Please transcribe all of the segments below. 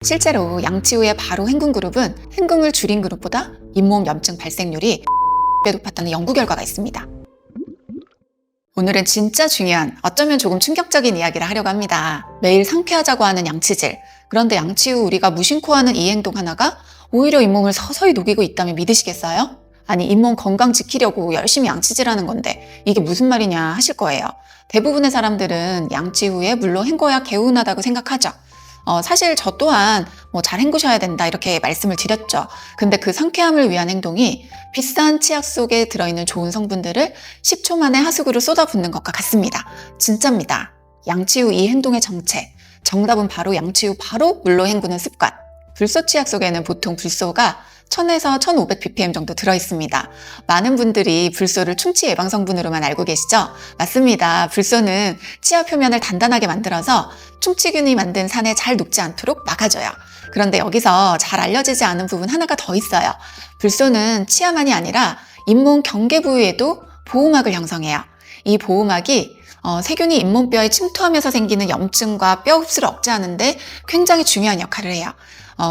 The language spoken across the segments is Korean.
실제로 양치 후에 바로 헹군 그룹은 헹굼을 줄인 그룹보다 잇몸 염증 발생률이 배 높았다는 연구 결과가 있습니다. 오늘은 진짜 중요한, 어쩌면 조금 충격적인 이야기를 하려고 합니다. 매일 상쾌하자고 하는 양치질. 그런데 양치 후 우리가 무심코 하는 이 행동 하나가 오히려 잇몸을 서서히 녹이고 있다면 믿으시겠어요? 아니, 잇몸 건강 지키려고 열심히 양치질하는 건데 이게 무슨 말이냐 하실 거예요. 대부분의 사람들은 양치 후에 물로 헹궈야 개운하다고 생각하죠. 사실 저 또한 잘 헹구셔야 된다 이렇게 말씀을 드렸죠. 근데 그 상쾌함을 위한 행동이 비싼 치약 속에 들어있는 좋은 성분들을 10초 만에 하수구로 쏟아붓는 것과 같습니다. 진짜입니다. 양치 후 이 행동의 정답은 바로 양치 후 바로 물로 헹구는 습관. 불소 치약 속에는 보통 불소가 1000에서 1500ppm 정도 들어있습니다. 많은 분들이 불소를 충치 예방 성분으로만 알고 계시죠? 맞습니다. 불소는 치아 표면을 단단하게 만들어서 충치균이 만든 산에 잘 녹지 않도록 막아줘요. 그런데 여기서 잘 알려지지 않은 부분 하나가 더 있어요. 불소는 치아만이 아니라 잇몸 경계 부위에도 보호막을 형성해요. 이 보호막이 세균이 잇몸뼈에 침투하면서 생기는 염증과 뼈 흡수를 억제하는 데 굉장히 중요한 역할을 해요.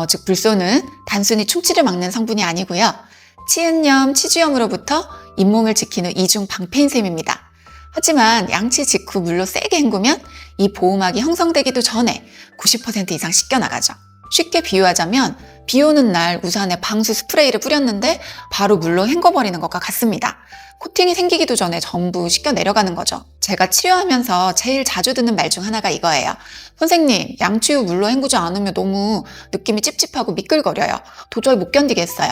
즉 불소는 단순히 충치를 막는 성분이 아니고요. 치은염, 치주염으로부터 잇몸을 지키는 이중 방패인 셈입니다. 하지만 양치 직후 물로 세게 헹구면 이 보호막이 형성되기도 전에 90% 이상 씻겨나가죠. 쉽게 비유하자면 비 오는 날 우산에 방수 스프레이를 뿌렸는데 바로 물로 헹궈버리는 것과 같습니다. 코팅이 생기기도 전에 전부 씻겨 내려가는 거죠. 제가 치료하면서 제일 자주 듣는 말 중 하나가 이거예요. 선생님, 양치 후 물로 헹구지 않으면 너무 느낌이 찝찝하고 미끌거려요. 도저히 못 견디겠어요.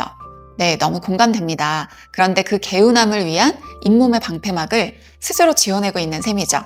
네, 너무 공감됩니다. 그런데 그 개운함을 위한 잇몸의 방패막을 스스로 지어내고 있는 셈이죠.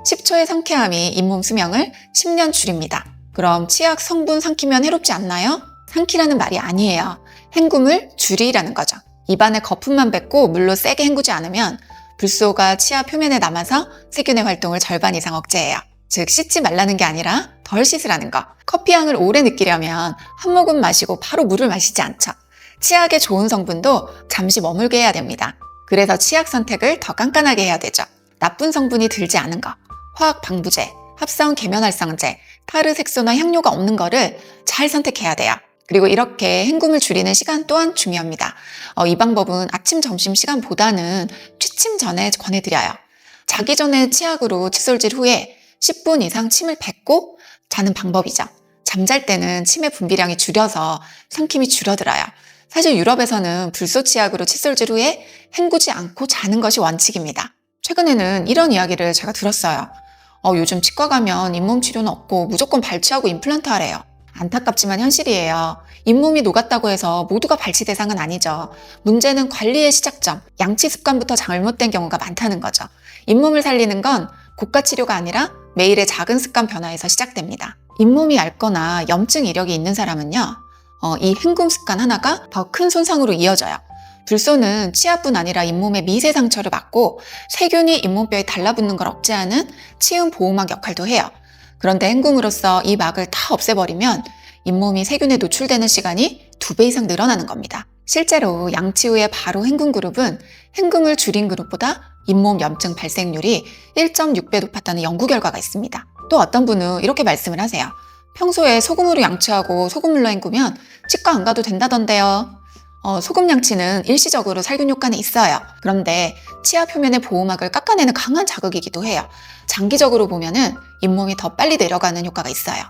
10초의 상쾌함이 잇몸 수명을 10년 줄입니다. 그럼 치약 성분 삼키면 해롭지 않나요? 삼키라는 말이 아니에요. 헹굼을 줄이라는 거죠. 입안에 거품만 뱉고 물로 세게 헹구지 않으면 불소가 치아 표면에 남아서 세균의 활동을 절반 이상 억제해요. 즉 씻지 말라는 게 아니라 덜 씻으라는 거. 커피 향을 오래 느끼려면 한 모금 마시고 바로 물을 마시지 않죠. 치약에 좋은 성분도 잠시 머물게 해야 됩니다. 그래서 치약 선택을 더 깐깐하게 해야 되죠. 나쁜 성분이 들지 않은 거, 화학 방부제, 합성 계면활성제, 타르 색소나 향료가 없는 거를 잘 선택해야 돼요. 그리고 이렇게 헹굼을 줄이는 시간 또한 중요합니다. 이 방법은 아침, 점심 시간보다는 취침 전에 권해드려요. 자기 전에 치약으로 칫솔질 후에 10분 이상 침을 뱉고 자는 방법이죠. 잠잘 때는 침의 분비량이 줄여서 삼킴이 줄어들어요. 사실 유럽에서는 불소 치약으로 칫솔질 후에 헹구지 않고 자는 것이 원칙입니다. 최근에는 이런 이야기를 제가 들었어요. 요즘 치과 가면 잇몸 치료는 없고 무조건 발치하고 임플란트 하래요. 안타깝지만 현실이에요. 잇몸이 녹았다고 해서 모두가 발치 대상은 아니죠. 문제는 관리의 시작점, 양치 습관부터 잘못된 경우가 많다는 거죠. 잇몸을 살리는 건 고가 치료가 아니라 매일의 작은 습관 변화에서 시작됩니다. 잇몸이 얇거나 염증 이력이 있는 사람은요, 이 헹굼 습관 하나가 더 큰 손상으로 이어져요. 불소는 치아뿐 아니라 잇몸의 미세 상처를 막고 세균이 잇몸뼈에 달라붙는 걸 억제하는 치은 보호막 역할도 해요. 그런데 헹굼으로써 이 막을 다 없애버리면 잇몸이 세균에 노출되는 시간이 2배 이상 늘어나는 겁니다. 실제로 양치 후에 바로 헹군 그룹은 헹굼을 줄인 그룹보다 잇몸 염증 발생률이 1.6배 높았다는 연구 결과가 있습니다. 또 어떤 분은 이렇게 말씀을 하세요. 평소에 소금으로 양치하고 소금물로 헹구면 치과 안 가도 된다던데요. 소금 양치는 일시적으로 살균 효과는 있어요. 그런데 치아 표면의 보호막을 깎아내는 강한 자극이기도 해요. 장기적으로 보면은 잇몸이 더 빨리 내려가는 효과가 있어요.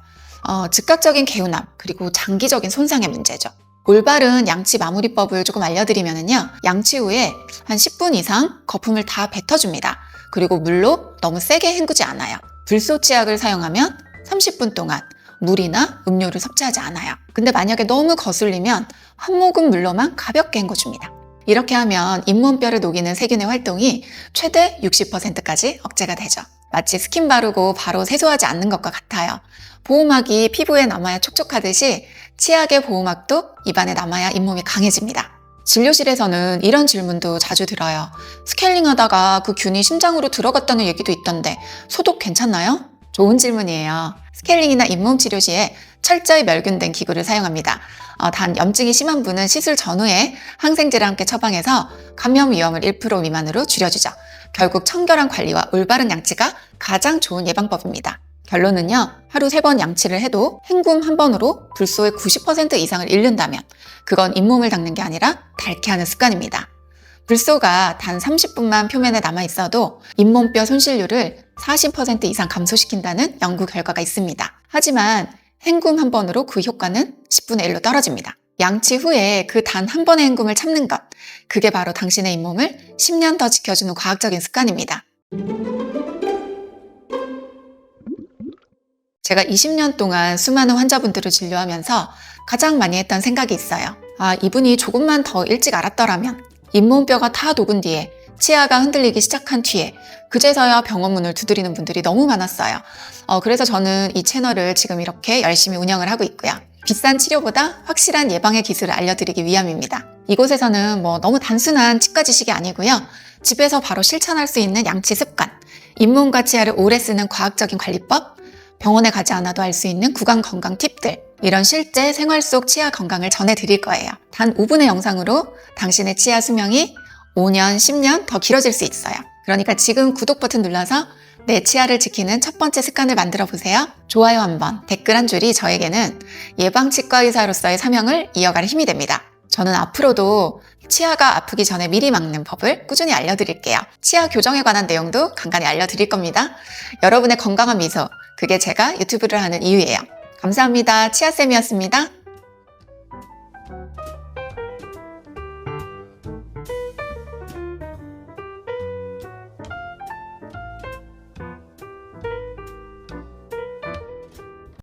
즉각적인 개운함, 그리고 장기적인 손상의 문제죠. 올바른 양치 마무리법을 조금 알려드리면요. 양치 후에 한 10분 이상 거품을 다 뱉어줍니다. 그리고 물로 너무 세게 헹구지 않아요. 불소 치약을 사용하면 30분 동안 물이나 음료를 섭취하지 않아요. 근데 만약에 너무 거슬리면 한 모금 물로만 가볍게 헹궈줍니다. 이렇게 하면 잇몸뼈를 녹이는 세균의 활동이 최대 60%까지 억제가 되죠. 마치 스킨 바르고 바로 세수하지 않는 것과 같아요. 보호막이 피부에 남아야 촉촉하듯이 치약의 보호막도 입안에 남아야 잇몸이 강해집니다. 진료실에서는 이런 질문도 자주 들어요. 스케일링 하다가 그 균이 심장으로 들어갔다는 얘기도 있던데 소독 괜찮나요? 좋은 질문이에요. 스케일링이나 잇몸 치료 시에 철저히 멸균된 기구를 사용합니다. 단 염증이 심한 분은 시술 전후에 항생제를 함께 처방해서 감염 위험을 1% 미만으로 줄여주죠. 결국 청결한 관리와 올바른 양치가 가장 좋은 예방법입니다. 결론은요, 하루 3번 양치를 해도 헹굼 한 번으로 불소의 90% 이상을 잃는다면 그건 잇몸을 닦는 게 아니라 닳게 하는 습관입니다. 불소가 단 30분만 표면에 남아있어도 잇몸뼈 손실률을 40% 이상 감소시킨다는 연구 결과가 있습니다. 하지만 헹굼 한 번으로 그 효과는 10분의 1로 떨어집니다. 양치 후에 그 단 한 번의 헹굼을 참는 것, 그게 바로 당신의 잇몸을 10년 더 지켜주는 과학적인 습관입니다. 제가 20년 동안 수많은 환자분들을 진료하면서 가장 많이 했던 생각이 있어요. 이분이 조금만 더 일찍 알았더라면, 잇몸뼈가 다 녹은 뒤에 치아가 흔들리기 시작한 뒤에 그제서야 병원 문을 두드리는 분들이 너무 많았어요. 그래서 저는 이 채널을 지금 이렇게 열심히 운영을 하고 있고요. 비싼 치료보다 확실한 예방의 기술을 알려드리기 위함입니다. 이곳에서는 너무 단순한 치과 지식이 아니고요. 집에서 바로 실천할 수 있는 양치 습관, 잇몸과 치아를 오래 쓰는 과학적인 관리법, 병원에 가지 않아도 알 수 있는 구강 건강 팁들, 이런 실제 생활 속 치아 건강을 전해드릴 거예요. 단 5분의 영상으로 당신의 치아 수명이 5년, 10년 더 길어질 수 있어요. 그러니까 지금 구독 버튼 눌러서 내 치아를 지키는 첫 번째 습관을 만들어 보세요. 좋아요 한번, 댓글 한 줄이 저에게는 예방치과 의사로서의 사명을 이어갈 힘이 됩니다. 저는 앞으로도 치아가 아프기 전에 미리 막는 법을 꾸준히 알려드릴게요. 치아 교정에 관한 내용도 간간히 알려드릴 겁니다. 여러분의 건강한 미소, 그게 제가 유튜브를 하는 이유예요. 감사합니다. 치아쌤이었습니다.